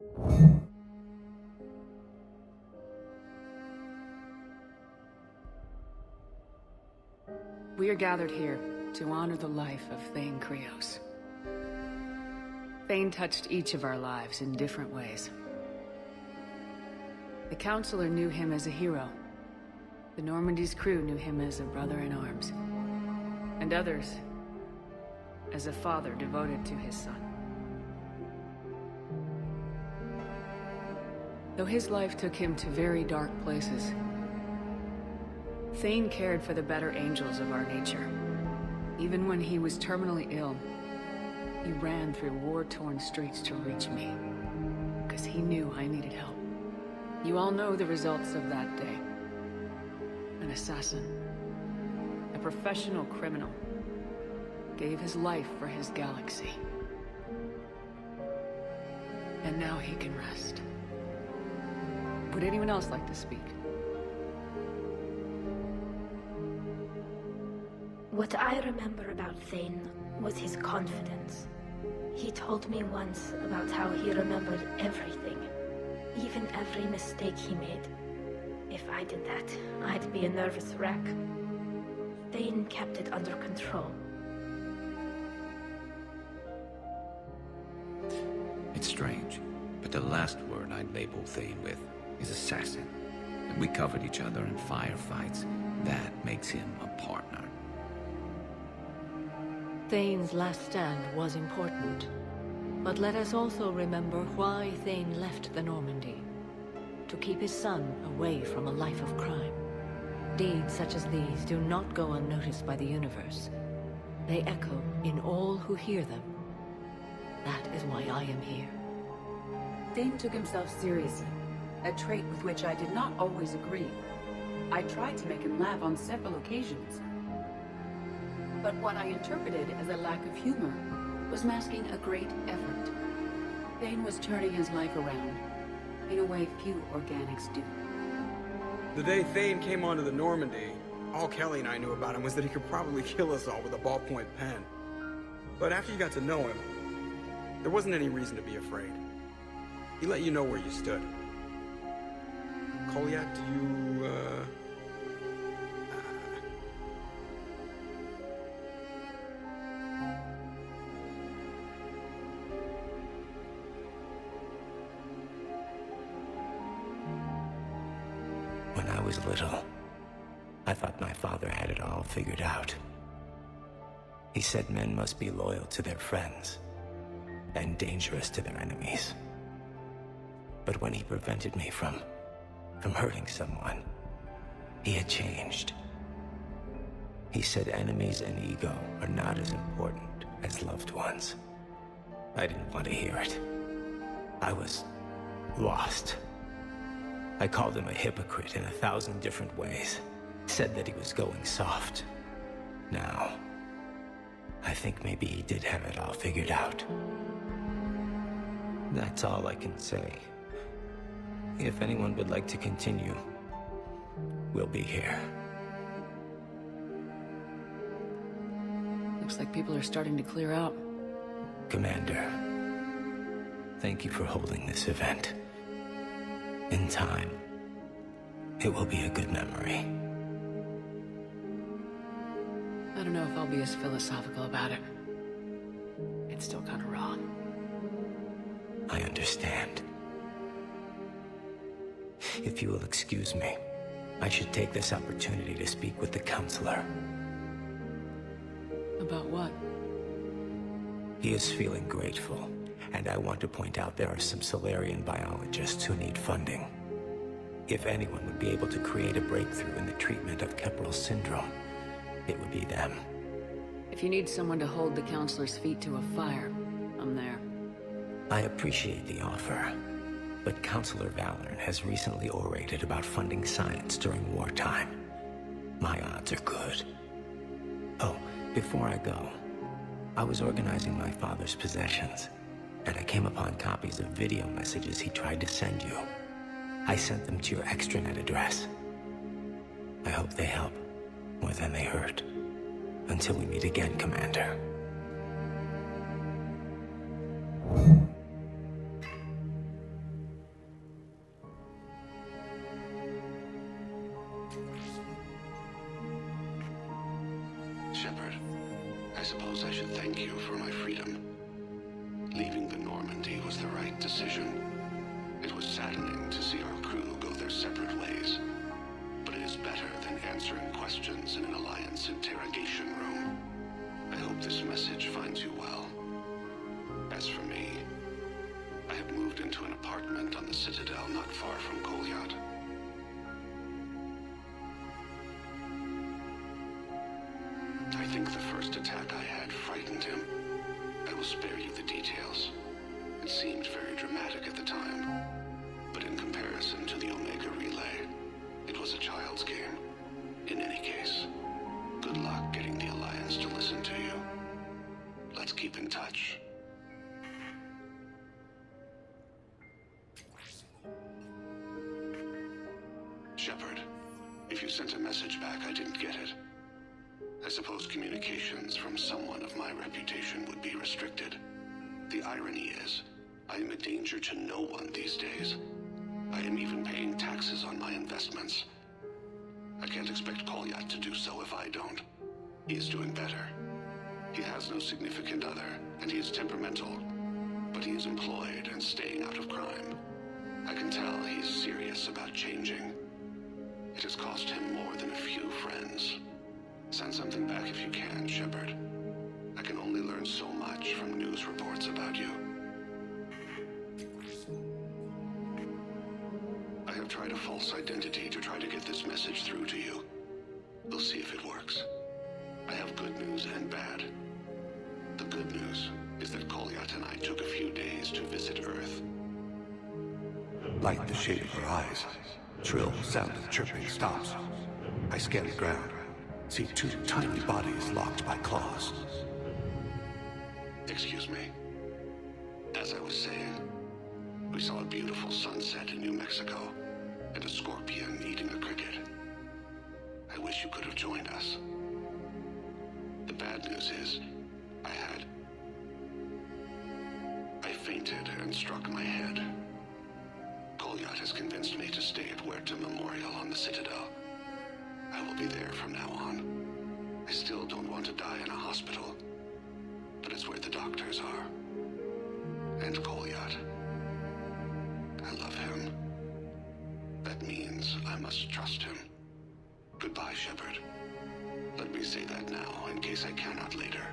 We are gathered here to honor the life of Thane Krios. Thane touched each of our lives in different ways. The Counselor knew him as a hero. The Normandy's crew knew him as a brother in arms. And others, as a father devoted to his son. Though his life took him to very dark places, Thane cared for the better angels of our nature. Even when he was terminally ill, he ran through war-torn streets to reach me, because he knew I needed help. You all know the results of that day. An assassin, a professional criminal, gave his life for his galaxy. And now he can rest. Would anyone else like to speak? What I remember about Thane was his confidence. He told me once about how he remembered everything, even every mistake he made. If I did that, I'd be a nervous wreck. Thane kept it under control. It's strange, but the last word I'd label Thane with is assassin. And we covered each other in firefights. That makes him a partner. Thane's last stand was important, but let us also remember why Thane left the Normandy. To keep his son away from a life of crime. Deeds such as these do not go unnoticed by the universe. They echo in all who hear them. That is why I am here. Thane took himself seriously, a trait with which I did not always agree. I tried to make him laugh on several occasions. But what I interpreted as a lack of humor was masking a great effort. Thane was turning his life around, in a way few organics do. The day Thane came onto the Normandy, all Kelly and I knew about him was that he could probably kill us all with a ballpoint pen. But after you got to know him, there wasn't any reason to be afraid. He let you know where you stood. Kolyat, do you, When I was little, I thought my father had it all figured out. He said men must be loyal to their friends and dangerous to their enemies. But when he prevented me from hurting someone, he had changed. He said enemies and ego are not as important as loved ones. I didn't want to hear it. I was lost. I called him a hypocrite in 1,000 different ways. Said that he was going soft. Now, I think maybe he did have it all figured out. That's all I can say. If anyone would like to continue, we'll be here. Looks like people are starting to clear out. Commander, thank you for holding this event. In time, it will be a good memory. I don't know if I'll be as philosophical about it. It's still kind of raw. I understand. If you will excuse me, I should take this opportunity to speak with the Counselor. About what? He is feeling grateful, and I want to point out there are some Solarian biologists who need funding. If anyone would be able to create a breakthrough in the treatment of Kepral syndrome, it would be them. If you need someone to hold the Counselor's feet to a fire, I'm there. I appreciate the offer, but Counselor Valorn has recently orated about funding science during wartime. My odds are good. Oh, before I go, I was organizing my father's possessions, and I came upon copies of video messages he tried to send you. I sent them to your extranet address. I hope they help more than they hurt. Until we meet again, Commander. suppose I should thank you for my freedom. Leaving the Normandy was the right decision. It was saddening to see our crew go their separate ways, but it is better than answering questions in an Alliance interrogation room. I hope this message finds you well. As for me, I have moved into an apartment on the Citadel not far from Kolyat. I think the first attack I had frightened him. I will spare you the details. It seemed very dramatic at the time, but in comparison to the Omega Relay, it was a child's game. In any case, good luck getting the Alliance to listen to you. Let's keep in touch. Shepard, if you sent a message back, I didn't get it. I suppose communications from someone of my reputation would be restricted. The irony is, I am a danger to no one these days. I am even paying taxes on my investments. I can't expect Kolyat to do so if I don't. He is doing better. He has no significant other, and he is temperamental, but he is employed and staying out of crime. I can tell he is serious about changing. It has cost him more than a few friends. Send something back if you can, Shepard. I can only learn so much from news reports about you. I have tried a false identity to try to get this message through to you. We'll see if it works. I have good news and bad. The good news is that Kolyat and I took a few days to visit Earth. Light the shade of her eyes. Shrill sound of chirping stops. I scan the ground. See two tiny bodies locked by claws. Excuse me. As I was saying, we saw a beautiful sunset in New Mexico, and a scorpion eating a cricket. I wish you could have joined us. The bad news is, I fainted and struck my head. Kolyat has convinced me to stay at Huerta Memorial on the Citadel. I will be there from now on. I still don't want to die in a hospital, but it's where the doctors are. And Kolyat. I love him. That means I must trust him. Goodbye, Shepard. Let me say that now, in case I cannot later.